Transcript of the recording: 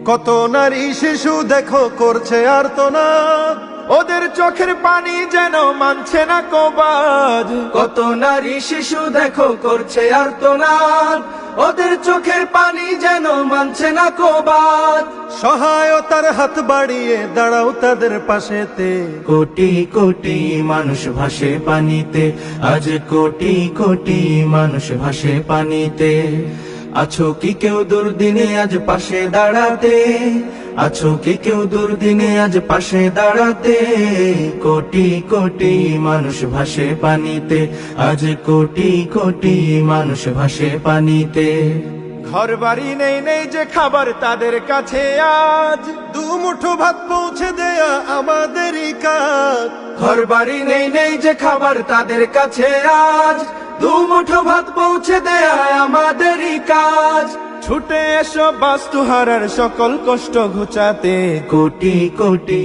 কত নারী শিশু দেখো করছে আর্তনাদ, ওদের চোখের পানি যেন মানছে না কবাদ। কত নারী শিশু দেখো করছে আর্তনাদ, ওদের চোখের পানি যেন মানছে না কবাদ। সহায়তার হাত বাড়িয়ে দাঁড়াও তাদের পাশেতে। কোটি কোটি মানুষ ভাসে পানিতে, আজ কোটি কোটি মানুষ ভাসে পানিতে। আছো কি কেউ দুর্দিনে আজ পাশে দাঁড়াতে, আছো কি কেউ দুর্দিনে আজ পাশে দাঁড়াতে। কোটি কোটি মানুষ ভাসে পানিতে, আজ কোটি কোটি মানুষ ভাসে পানিতে। ঘর বাড়ি নেই নেই যে খাবার তাদের কাছে, আজ দুমুঠো ভাত পৌঁছে দেয়া আমাদেরই কাজ। ঘর বাড়ি নেই নেই যে খাবার তাদের কাছে, আজ দুমুঠো ভাত পৌঁছে দেয়া আমাদেরই কাজ। ছুটে এসো বাস্তুহারার সকল কষ্ট ঘুচাতে। কোটি কোটি